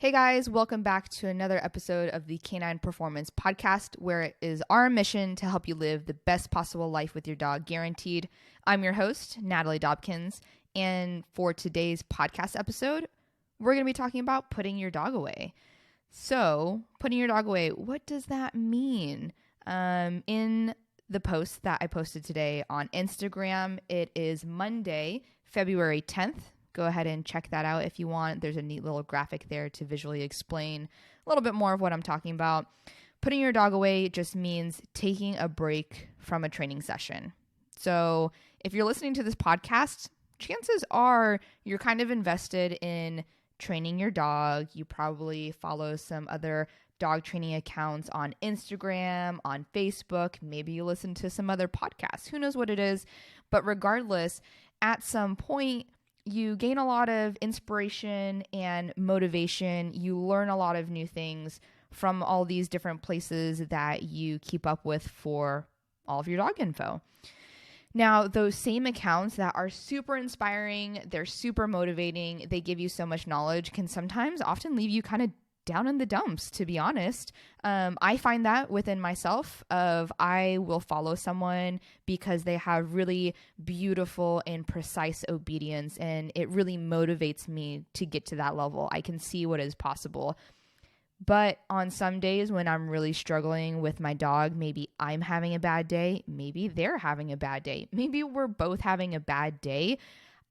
Hey guys, welcome back to another episode of the Canine Performance Podcast, where it is our mission to help you live the best possible life with your dog, guaranteed. I'm your host, Natalie Dobkins, and for today's podcast episode, we're going to be talking about putting your dog away. So, putting your dog away, what does that mean? In the post that I posted today on Instagram, it is Monday, February 10th. Go ahead and check that out if you want. There's a neat little graphic there to visually explain a little bit more of what I'm talking about. Putting your dog away just means taking a break from a training session. So if you're listening to this podcast, chances are you're kind of invested in training your dog. You probably follow some other dog training accounts on Instagram, on Facebook. Maybe you listen to some other podcasts. Who knows what it is? But regardless, at some point, you gain a lot of inspiration and motivation. You learn a lot of new things from all these different places that you keep up with for all of your dog info. Now, those same accounts that are super inspiring, they're super motivating, they give you so much knowledge, can sometimes often leave you kind of down in the dumps, to be honest. I find that within myself I will follow someone because they have really beautiful and precise obedience, and it really motivates me to get to that level. I can see what is possible. But on some days when I'm really struggling with my dog, maybe I'm having a bad day, maybe they're having a bad day, maybe we're both having a bad day,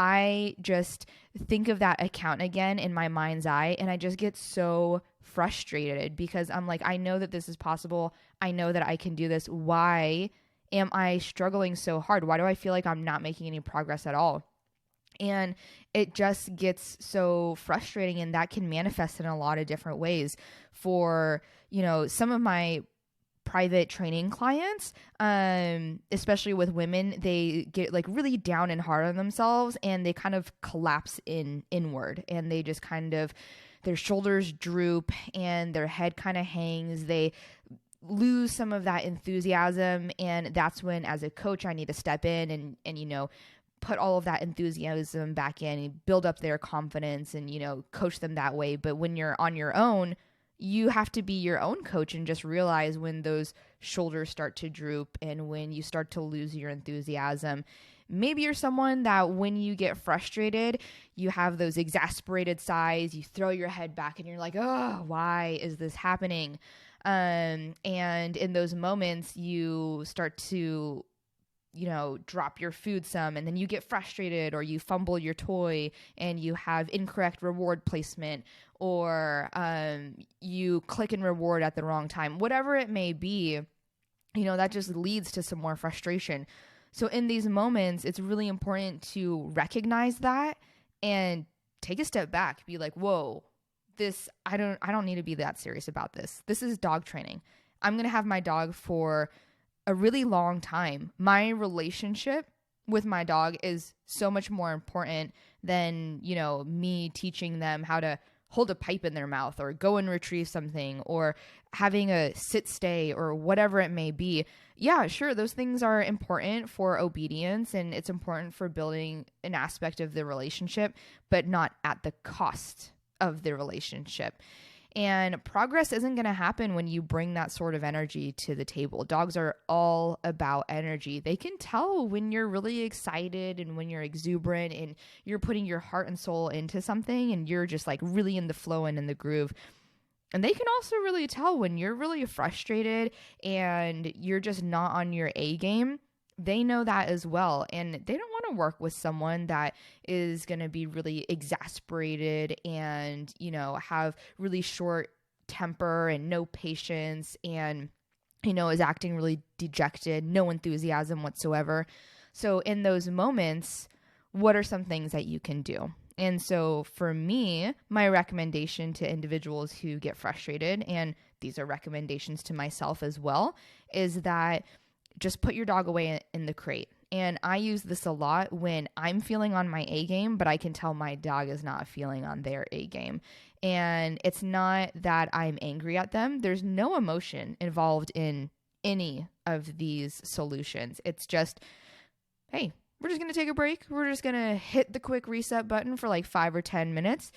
I just think of that account again in my mind's eye, and I just get so frustrated because I'm like, I know that this is possible. I know that I can do this. Why am I struggling so hard? Why do I feel like I'm not making any progress at all? And it just gets so frustrating, and that can manifest in a lot of different ways. For, some of my private training clients, especially with women, they get like really down and hard on themselves, and they kind of collapse inward, and they just kind of, their shoulders droop and their head kind of hangs. They lose some of that enthusiasm, and that's when, as a coach, I need to step in and put all of that enthusiasm back in and build up their confidence and coach them that way. But when you're on your own, you have to be your own coach and just realize when those shoulders start to droop and when you start to lose your enthusiasm. Maybe you're someone that when you get frustrated, you have those exasperated sighs, you throw your head back and you're like, oh, why is this happening? And in those moments, you start to drop your food some, and then you get frustrated, or you fumble your toy and you have incorrect reward placement, or you click and reward at the wrong time, whatever it may be, that just leads to some more frustration. So in these moments, it's really important to recognize that and take a step back, be like, whoa, I don't need to be that serious about this. This is dog training. I'm going to have my dog for a really long time. My relationship with my dog is so much more important than, me teaching them how to hold a pipe in their mouth or go and retrieve something or having a sit stay or whatever it may be. Yeah, sure, those things are important for obedience, and it's important for building an aspect of the relationship, but not at the cost of the relationship. And progress isn't going to happen when you bring that sort of energy to the table. Dogs are all about energy. They can tell when you're really excited and when you're exuberant and you're putting your heart and soul into something and you're just like really in the flow and in the groove. And they can also really tell when you're really frustrated and you're just not on your A game. They know that as well, and they don't want to work with someone that is going to be really exasperated and, have really short temper and no patience and, is acting really dejected, no enthusiasm whatsoever. So in those moments, what are some things that you can do? And so for me, my recommendation to individuals who get frustrated, and these are recommendations to myself as well, is that just put your dog away in the crate. And I use this a lot when I'm feeling on my A game, but I can tell my dog is not feeling on their A game. And it's not that I'm angry at them. There's no emotion involved in any of these solutions. It's just, hey, we're just going to take a break. We're just going to hit the quick reset button for like 5 or 10 minutes,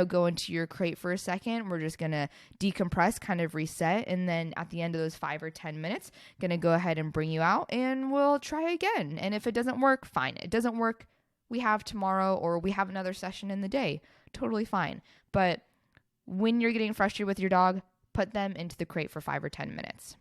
go into your crate for a second. We're just going to decompress, kind of reset. And then at the end of those 5 or 10 minutes, going to go ahead and bring you out and we'll try again. And if it doesn't work, fine. It doesn't work, we have tomorrow or we have another session in the day. Totally fine. But when you're getting frustrated with your dog, put them into the crate for 5 or 10 minutes.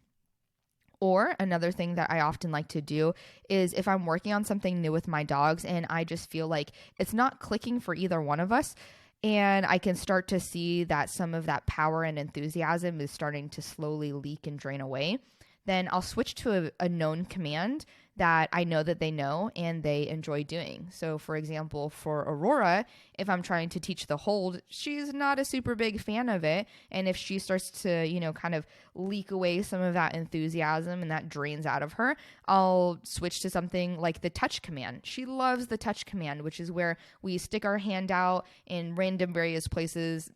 Or another thing that I often like to do is if I'm working on something new with my dogs and I just feel like it's not clicking for either one of us, and I can start to see that some of that power and enthusiasm is starting to slowly leak and drain away, then I'll switch to a known command that I know that they know and they enjoy doing. So for example, for Aurora, if I'm trying to teach the hold, she's not a super big fan of it. And if she starts to, kind of leak away some of that enthusiasm and that drains out of her, I'll switch to something like the touch command. She loves the touch command, which is where we stick our hand out in random various places.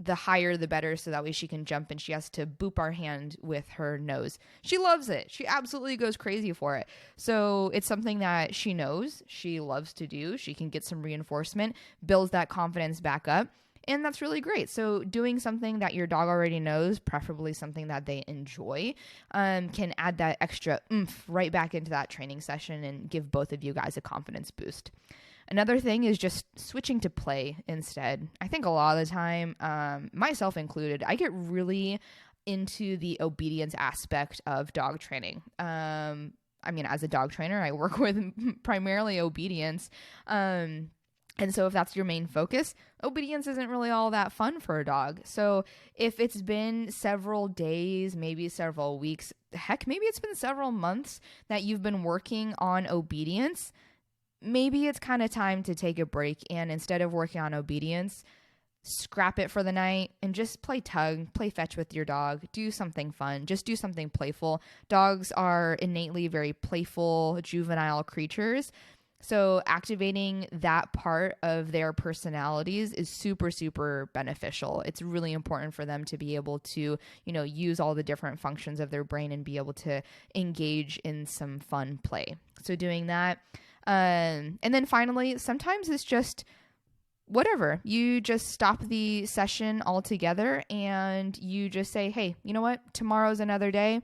The higher the better, so that way she can jump and she has to boop our hand with her nose. She loves it. She absolutely goes crazy for it. So it's something that she knows, she loves to do. She can get some reinforcement, builds that confidence back up, and that's really great. So doing something that your dog already knows, preferably something that they enjoy, can add that extra oomph right back into that training session and give both of you guys a confidence boost. Another thing is just switching to play instead. I think a lot of the time, myself included, I get really into the obedience aspect of dog training. As a dog trainer, I work with primarily obedience. And so if that's your main focus, obedience isn't really all that fun for a dog. So if it's been several days, maybe several weeks, heck, maybe it's been several months that you've been working on obedience, maybe it's kind of time to take a break and instead of working on obedience, scrap it for the night and just play tug, play fetch with your dog, do something fun, just do something playful. Dogs are innately very playful, juvenile creatures. So activating that part of their personalities is super, super beneficial. It's really important for them to be able to, use all the different functions of their brain and be able to engage in some fun play. So doing that. And then finally, sometimes it's just whatever. You just stop the session altogether and you just say, hey, you know what? Tomorrow's another day.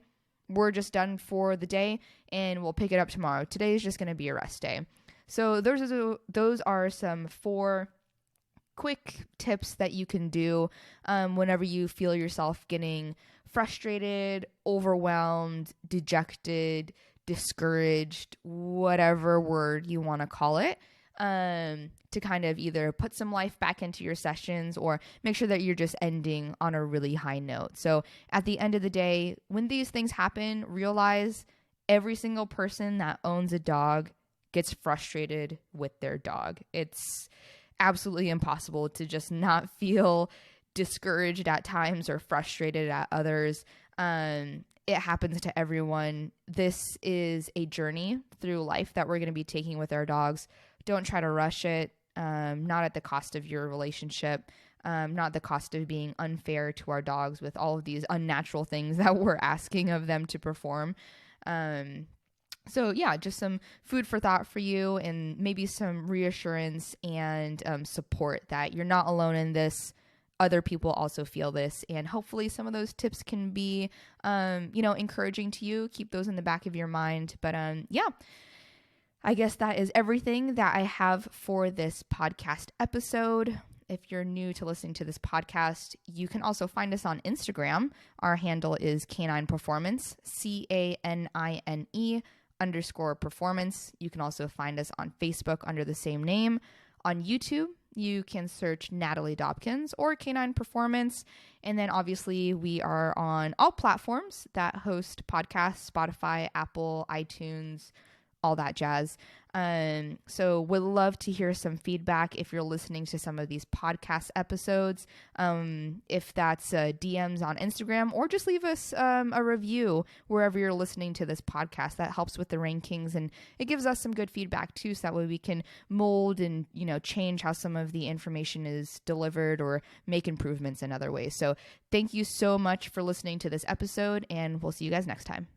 We're just done for the day and we'll pick it up tomorrow. Today is just going to be a rest day. So those are some 4 quick tips that you can do whenever you feel yourself getting frustrated, overwhelmed, dejected, discouraged, whatever word you want to call it, to kind of either put some life back into your sessions or make sure that you're just ending on a really high note. So at the end of the day, when these things happen, realize every single person that owns a dog gets frustrated with their dog. It's absolutely impossible to just not feel discouraged at times or frustrated at others. It happens to everyone. This is a journey through life that we're going to be taking with our dogs. Don't try to rush it, not at the cost of your relationship, not the cost of being unfair to our dogs with all of these unnatural things that we're asking of them to perform. So yeah, just some food for thought for you and maybe some reassurance and support that you're not alone in this. Other people also feel this, and hopefully some of those tips can be, encouraging to you. Keep those in the back of your mind. But yeah, I guess that is everything that I have for this podcast episode. If you're new to listening to this podcast, you can also find us on Instagram. Our handle is Canine Performance, CANINE_performance. You can also find us on Facebook under the same name. On YouTube, you can search Natalie Dobkins or Canine Performance. And then obviously we are on all platforms that host podcasts, Spotify, Apple, iTunes, all that jazz. So would love to hear some feedback if you're listening to some of these podcast episodes. If that's DMs on Instagram, or just leave us a review wherever you're listening to this podcast. That helps with the rankings, and it gives us some good feedback too, so that way we can mold and, change how some of the information is delivered or make improvements in other ways. So thank you so much for listening to this episode, and we'll see you guys next time.